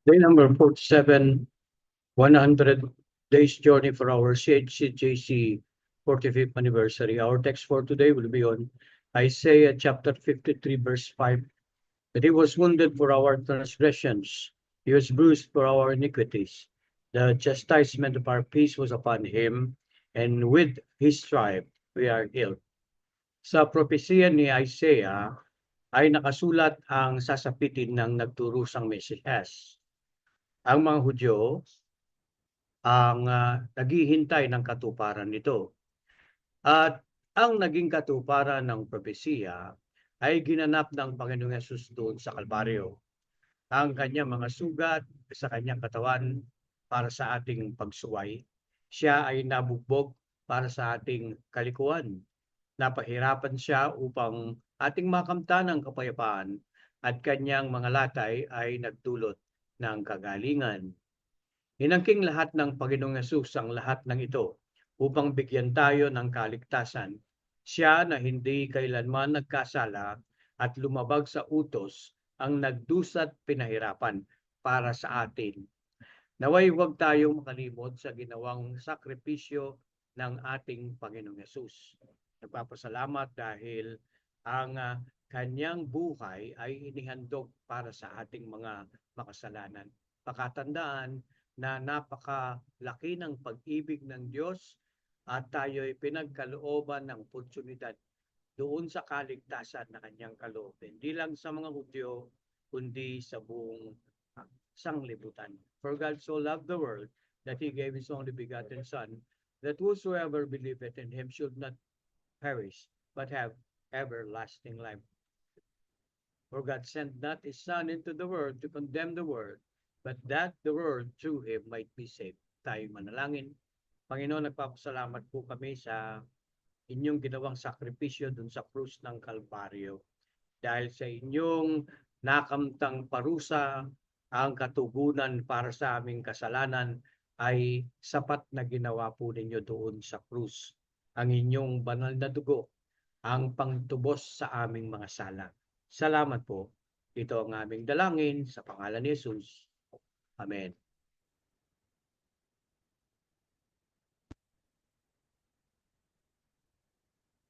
Day number 47, 100 days journey for our CHCJC 45th anniversary. Our text for today will be on Isaiah chapter 53, verse 5. That he was wounded for our transgressions, he was bruised for our iniquities. The chastisement of our peace was upon him, and with his stripe we are healed. Sa propesya ni Isaiah ay nakasulat ang sasapitin ng nagturusang Mesiyas. Ang mga Hudyo ang naghihintay ng katuparan nito. At ang naging katuparan ng propesiya ay ginanap ng Panginoong Hesus doon sa Kalbaryo. Ang kanyang mga sugat sa kanyang katawan para sa ating pagsuway. Siya ay nabugbog para sa ating kalikuan. Napahirapan siya upang ating makamtan ang kapayapaan at kanyang mga latay ay nagdulot ng kagalingan. Inangking lahat ng Panginoong Hesus ang lahat ng ito upang bigyan tayo ng kaligtasan. Siya na hindi kailanman nagkasala at lumabag sa utos ang nagdusat pinahirapan para sa atin. Naway huwag tayong makalimot sa ginawang sakripisyo ng ating Panginoong Hesus. Nagpapasalamat dahil ang kanyang buhay ay inihandog para sa ating mga makasalanan. Pakatandaan na napakalaki ng pag-ibig ng Diyos at tayo ay pinagkalooban ng oportunidad doon sa kaligtasan na kanyang kaloob. Hindi lang sa mga Hudyo, kundi sa buong sanglibutan. For God so loved the world that He gave His only begotten Son, that whosoever believeth in Him should not perish, but have everlasting life. For God sent not His Son into the world to condemn the world, but that the world through Him might be saved. Tayo manalangin. Panginoon, nagpapasalamat po kami sa inyong ginawang sakripisyo dun sa krus ng Kalbaryo. Dahil sa inyong nakamtang parusa, ang katugunan para sa aming kasalanan ay sapat na ginawa po ninyo doon sa krus. Ang inyong banal na dugo, ang pangtubos sa aming mga sala. Salamat po. Ito ang aming dalangin sa pangalan ni Jesus. Amen.